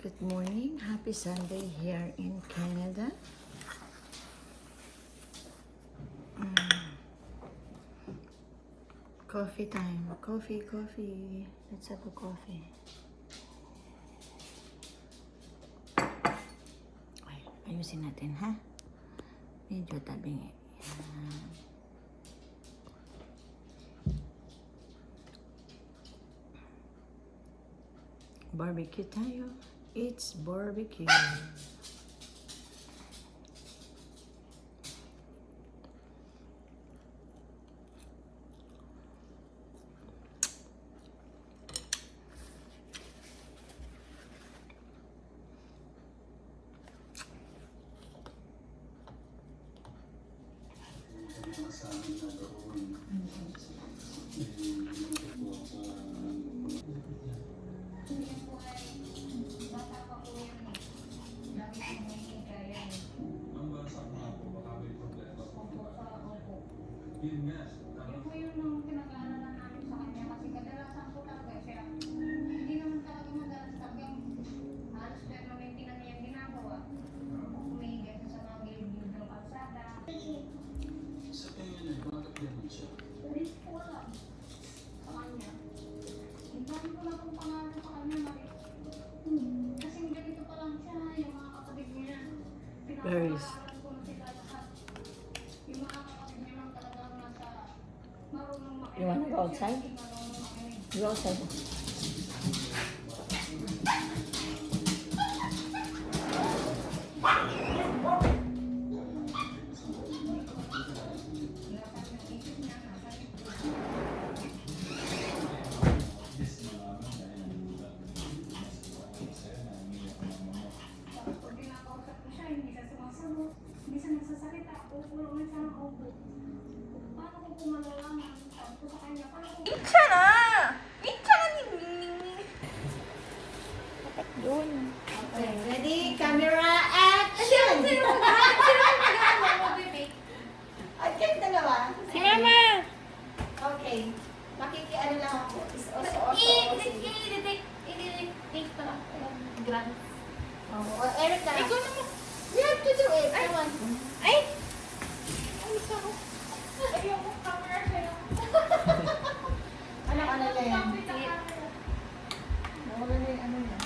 Good morning. Happy Sunday here in Canada. Coffee time. Coffee. Let's have a coffee. Ay, ayusin natin, ha? Medyo tabingi. Barbecue tayo. It's barbecue. Yun po yung pinag-aaralan namin sa kanya kasi kadalasan po talaga siya. Hindi naman talaga madalas talagang halos permanente na niyang ginagawa. Umihiga siya sa mga gilid-gilid ng kalsada. Sa tingin niyo, bakit ganun siya? Hindi ko alam sa kanya. Hindi ko na pong pangalan sa kanya, Marie. Kasi ganito pa lang siya, yung mga kapatid niya. Pinapakaaral ko na sila lahat. Yung mga kapatid niya lang talagang nasa marunong makinig. You wanna go outside? Marunong makinig. Go outside. Tapos pag pinakausap ko siya, hindi siya sumasagot, hindi siya nagsasalita, upo lang siya ng upo. Paano ko po malalaman? Sabi ko sa kanya, paano ko 있잖아. 있잖아, 닝닝닝. Dapat doon. Okay, ready? Camera, action! At kayong dalawa. Si Mama. Okay. Makikiano lang ako. I-detect pa lang. Grant. Oh, Eric na. Ikaw naman. You have to do it. Come on. Ay! Alis ako. Ayoko camera sa'yo. Ano na yan? Kapit ang camera. Nawala na yung ano na.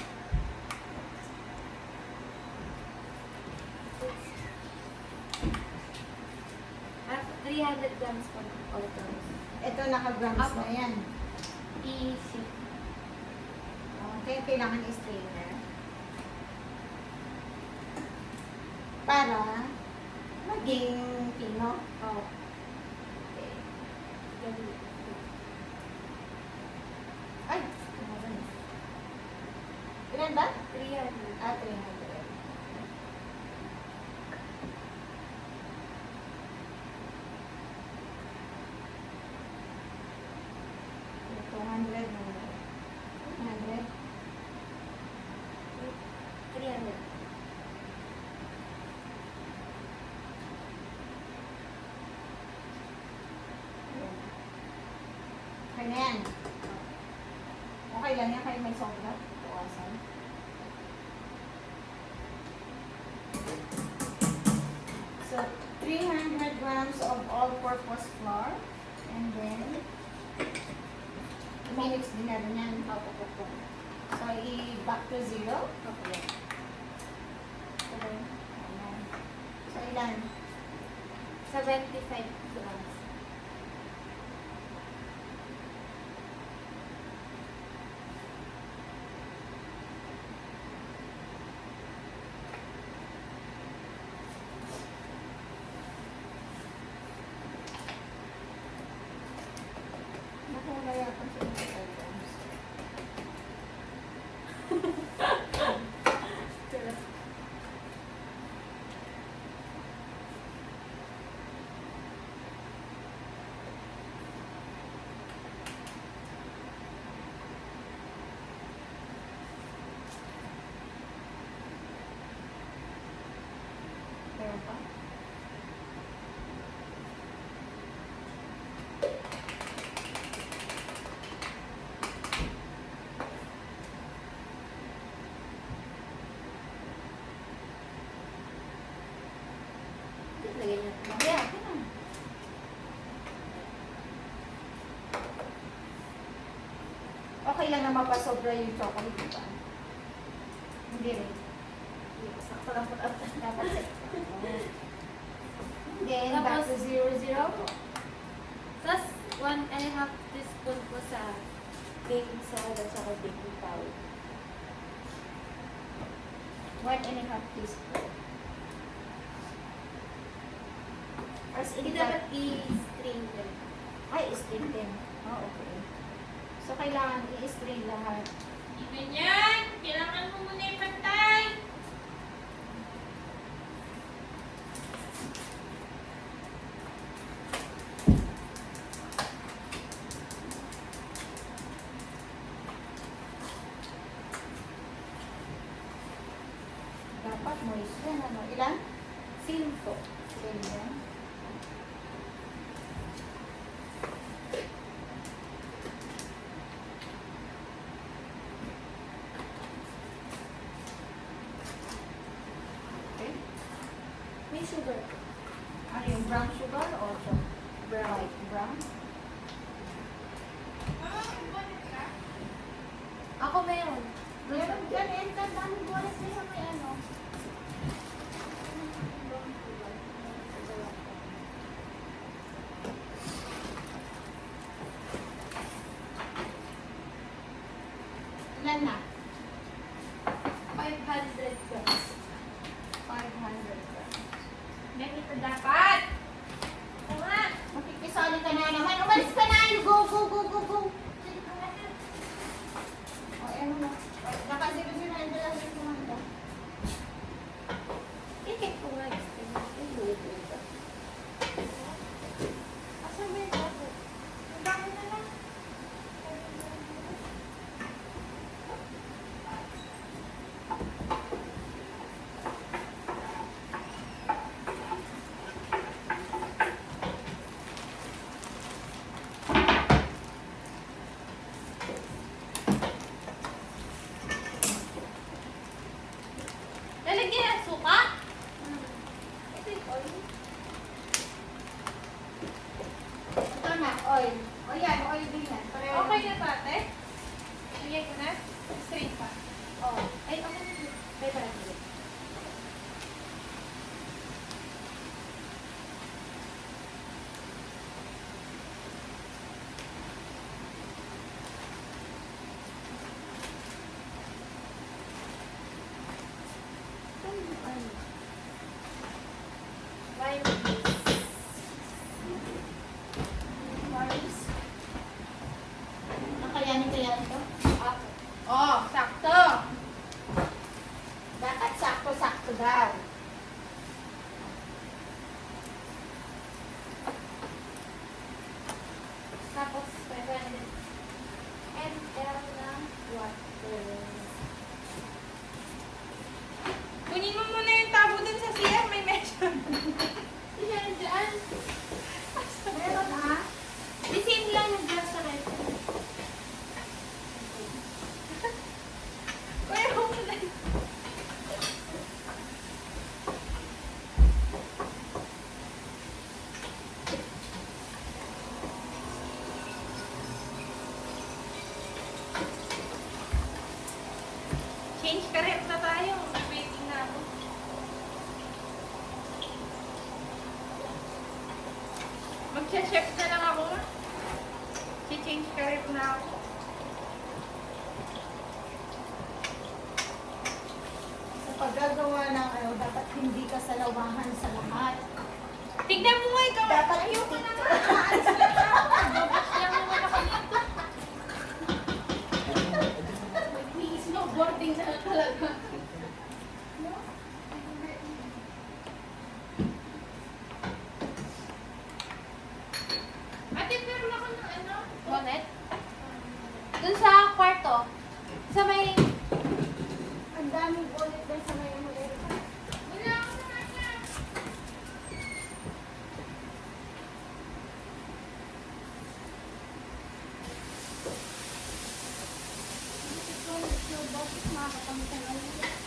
Ah, 300 grams pa lang. All grams. Ito, naka-grams na yan. Easy. Okay, kailangan i-strainer. Para maging pino. Oh. Okay. Ganun. Ay! Tumagal. Ilan ba? 300. Ah, 300. So, 200 na. 100. 300. Okay na yan. Okay lang yan kayo may sobra. Bawasan. So, 300 grams of all-purpose flour. And then, i-mix din natin yan. So, i-back to zero. Okay. Ayan. So, ilan? 75 grams. Naku, wala yata siya ng 5 grams. Okay lang na mapasobra yung chocolate, di ba? Hindi rin. Sakto lang po. Dapat set. Then, back to Tapos, 0-0. Tapos, 1.5 teaspoon po sa baking soda at saka baking powder. 1.5 teaspoon. As Hindi in dapat i-strain din. ay, strain din. Oh, okay. So, kailangan i-strain lahat. Ganyan! Kailangan mo muna ipantay! Dapat moist yan, ano? Ilan? Same po. Same yan. Okay. May sugar. Ano yung brown sugar o chocolate? Brown. White brown? Ako meron. Meron dyan, eh. Daming buwalas na sa may ano. Ilan na? 500 grams. 500 grams. Ganito dapat! Oo nga! Makikisali ka na naman. Umalis ka na! You go, go, go, go, go! O, ano na. Nakasibig na yung dala sa kumanda. Ikit ko nga. Yung luto ka. Asan ba yung dapo? Ang dami na lang. Lalagyan ng suka? Ito yung oil. Ito na, oil. O yan, oil din yan. Pareho. Okay na ba, ate? Lagyan ko na? Straight pa. Oh. Ay, okay na. May parang hindi. Ano? Mayonnaise. Maris. Nakayanin kaya ito? Ako. Oh, sakto! Dapat sakto-sakto daw. Tapos, 500 ml ng water. Kunin mo muna yung tabo dun sa CR, may medyo. Yan, dyan. Meron ha? The same lang yung gas sa red. Kuya, huwag mo na. Change ka rin na tayo. Waiting na ako. Mag-chef na lang ako. Si-change ka rin na ako. Sa paggagawa ng ano, dapat hindi ka salawahan sa lahat. Tignan mo nga ikaw. Dapat Ayoko stick na to nga. Lang naman ako dito. May snowboarding na talaga. Ate, pero ako ng ano? Bonnet? Dun sa kwarto. Sa may... Ang daming ulit din sa may ulit. Wala ako na nga. Makakapamitan ang ulit.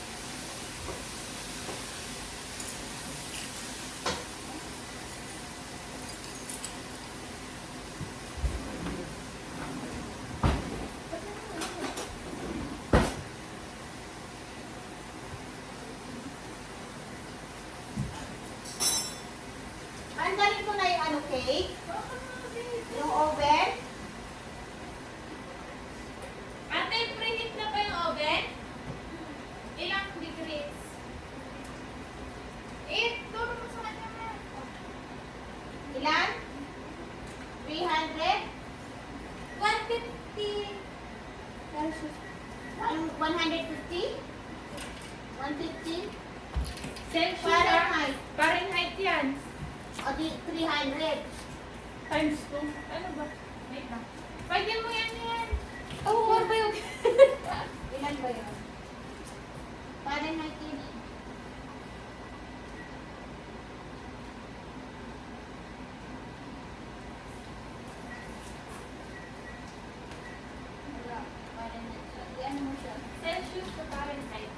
150? 150? Celsius. Fahrenheit. Fahrenheit yan. O di 300. Times 2. Ano ba? Wait lang. Pwede mo yan. Oh, what ba yun? Ilan ba yun? Fahrenheit yun eh. Wala. Fahrenheit siya. Ano mo siya? Celsius to Fahrenheit.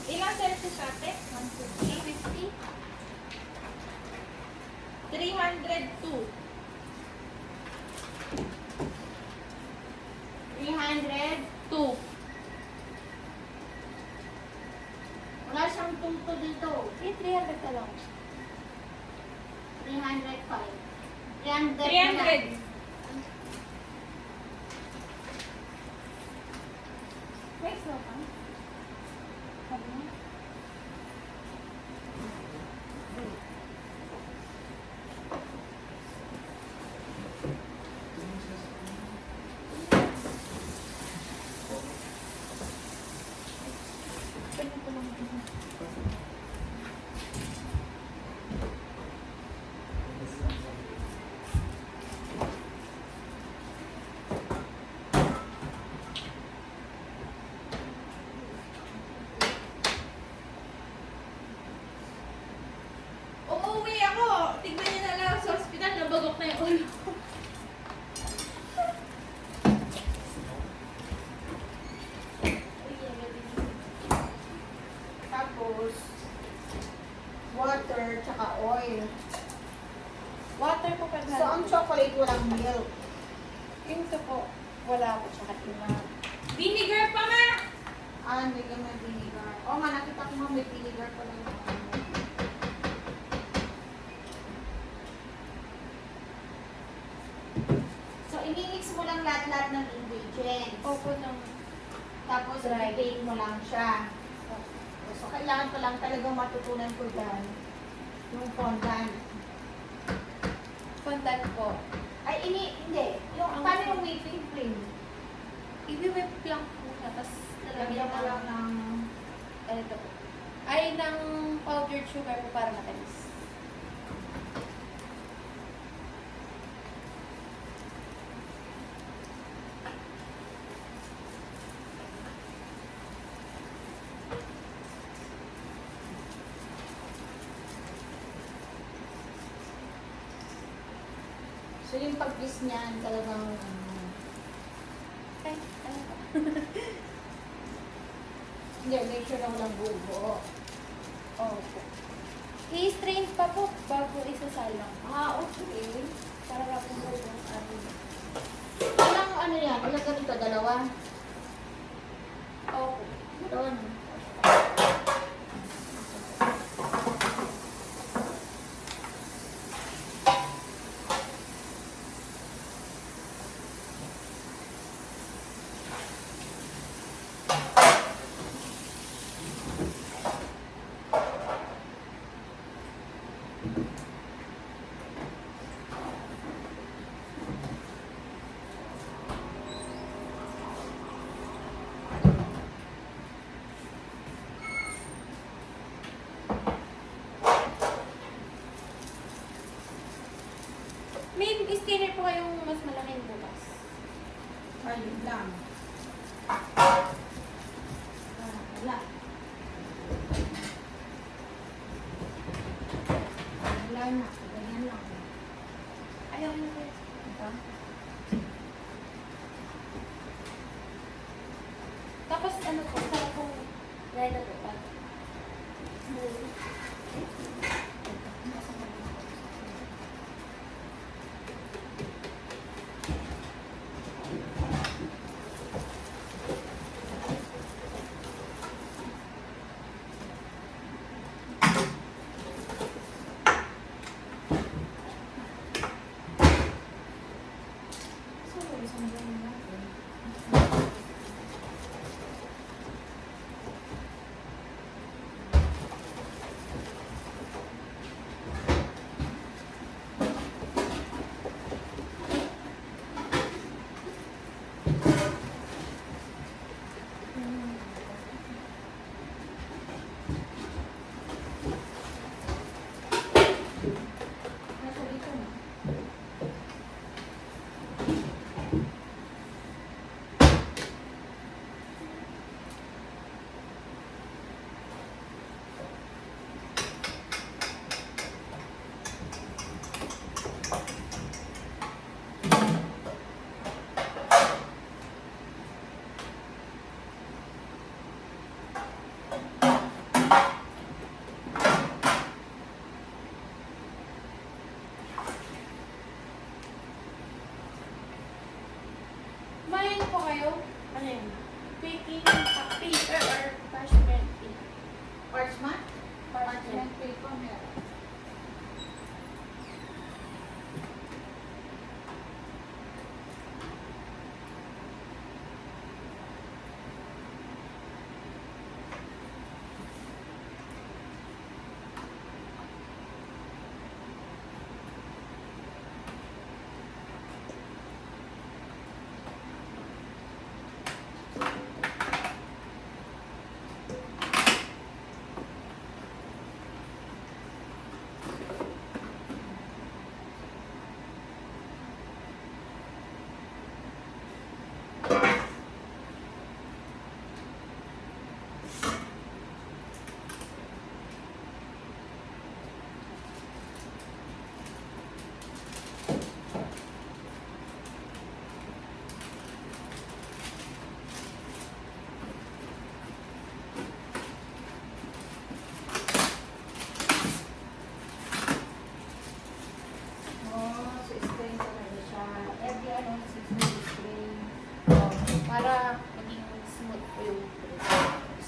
Ilang Celsius ate? 150. 302. 300. 2. Wala siyang tungto dito. 300 ka lang. 305. 300. 300. Wait, slow ka. Sabi mo? Ganito lang. Umuwi ako. Tignan niyo na lang sa ospital, nabagok na yung ulo ko. Tapos, water, tsaka oil. Water po pag So, ang chocolate walang milk. Yung ito po, wala po siya katima. Vinegar pa nga! Ah, hindi ka may vinegar. Oo nga, nakita ko nga may vinegar pa lang. So, ini-mix mo lang lahat-lahat ng ingredients. Opo ng Tapos, Dry. i-bake mo lang siya. So, kailangan pa lang talagang matutunan ko dyan yung fondant. fondant po. Ay, hindi. Yung, paano yung whipping cream? I-whip lang po siya, tapos Lagyan mo lang ng... ito po. Ay, ng powdered sugar po para matamis. So, yung pag-kiss niyan, talagang... Ay, ano po? Hindi, make sure na walang bubo. Opo. I-strain pa po bago isasalang. Ah, okay. Para rapong po yung ano. Walang ano yan, ilang ganito, dalawa? Opo. Doon. May scanner po kayong mas malaking bukas. Ayun lang. Wala. Wala na. Ganyan lang. Ayaw mo po. Ito. Tapos ano po, sarap pong relo po. So, isang ganyan natin.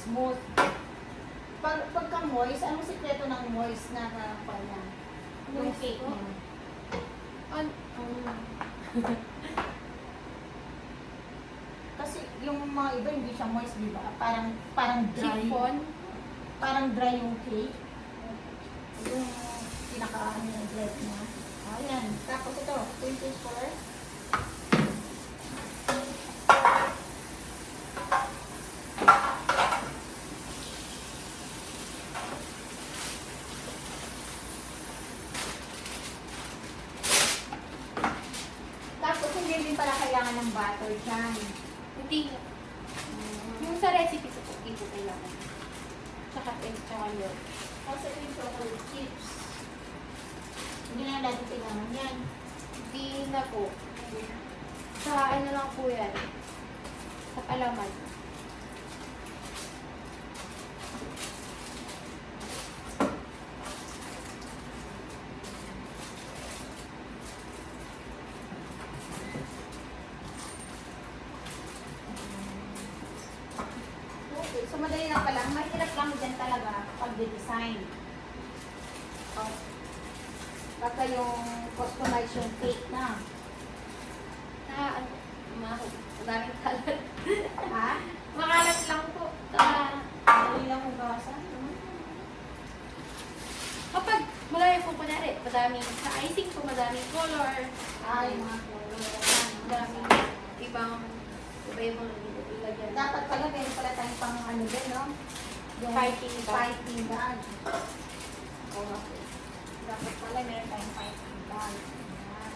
smooth. Pagka moist, anong sikreto ng moist na pala? Yung Moist cake po? niya. Kasi yung mga iba hindi siya moist, di ba? Parang dry. Chiffon. Parang dry yung cake. Yung pinaka-ano yung bread niya. Ayan. Tapos ito, 24. Tapos hindi din pala kailangan ng butter dyan. Hindi. Yung sa recipe sa cooking ko kailangan. Tsaka egg, tsaka milk. Kasi ito yung chocolate chips. Hindi na natin kailangan yan. Hindi na po. Sa ano lang po yan. Sa palaman. Okay, so madali lang pala. Ang mahirap lang dyan talaga pag-design. Oh. Baka yung customize yung cake na. Ano, madaming kalat. Ha? Makalat lang po. Madali lang hugasan. Kapag malayo po kunwari, madaming sa icing po, madaming color. Ay, mga color. Madaming ibang iba-ibang ilagyan. Dapat pala meron pala tayong pang ano din, no? Yung Fighting bag. Fighting bag. Okay. Dapat pala meron tayong fighting bag. Ayan.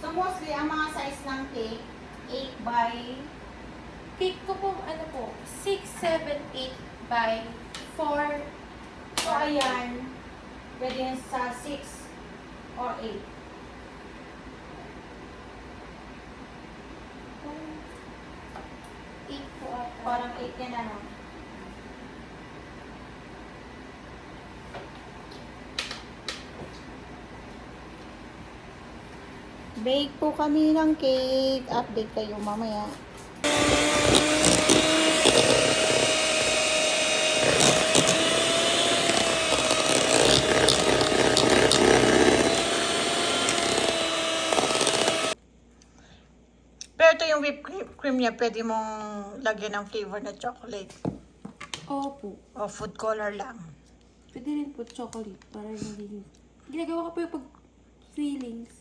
So mostly, ang mga size ng cake, 8 by, Cake ko po, ano po, 6, 7, 8 by 4. so ayan, pwede yan sa 6 or 8. 8 po ata. Parang 8 yan ano. Bake po kami ng cake. Update kayo mamaya. Pero ito yung whipped cream niya, pwede mong lagyan ng flavor na chocolate. Opo. O food color lang. Pwede rin po chocolate para hindi. Ginagawa ko po yung pag feelings.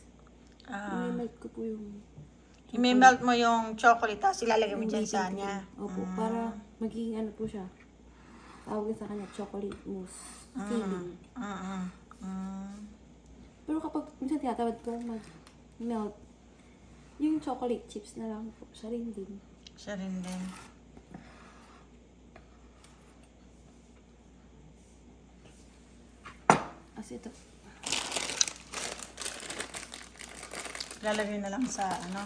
I-melt ko po yung I-melt mo yung chocolate, tapos ilalagay mo dyan sa kanya. Opo, para magiging ano po siya. Tawagin sa kanya chocolate mousse feeling. Pero kapag minsan tinatawad ko mag-melt, yung chocolate chips na lang po, siya rin din. Siya rin din. As ito. Lalagay na lang sa ano.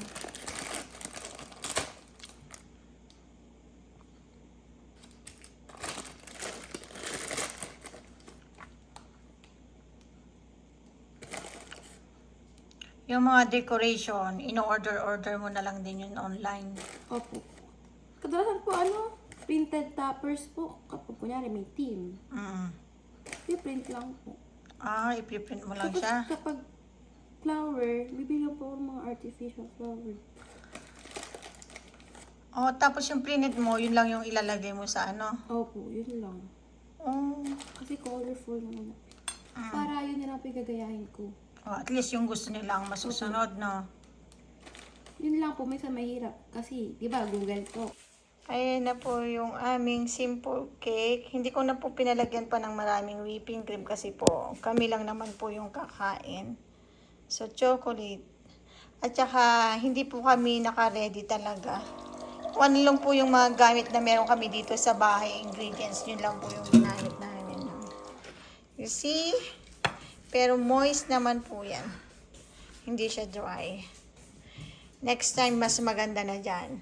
Yung mga decoration, in-order mo na lang din yun online. Opo. Kadalasan po printed toppers po. Kapag kunyari may team. I-print lang po. Ipiprint mo lang siya. Kapag flower, bibigyan po ako ng mga artificial flower. Tapos yung printed mo, yun lang yung ilalagay mo sa ano. Opo, yun lang. Kasi colorful naman. Para yun na lang pigagayahin ko. At least yung gusto nila ang masusunod, no? Yun lang po, minsan mahirap. Kasi, di ba, Google po. Ayan na po yung aming simple cake. Hindi ko na po pinalagyan pa ng maraming whipping cream kasi po kami lang naman po yung kakain. So, chocolate. At saka, hindi po kami naka-ready talaga. Ano lang po yung mga gamit na meron kami dito sa bahay, ingredients. Yun lang po yung ginamit namin. You see? Pero moist naman po yan. Hindi siya dry. Next time, mas maganda na dyan.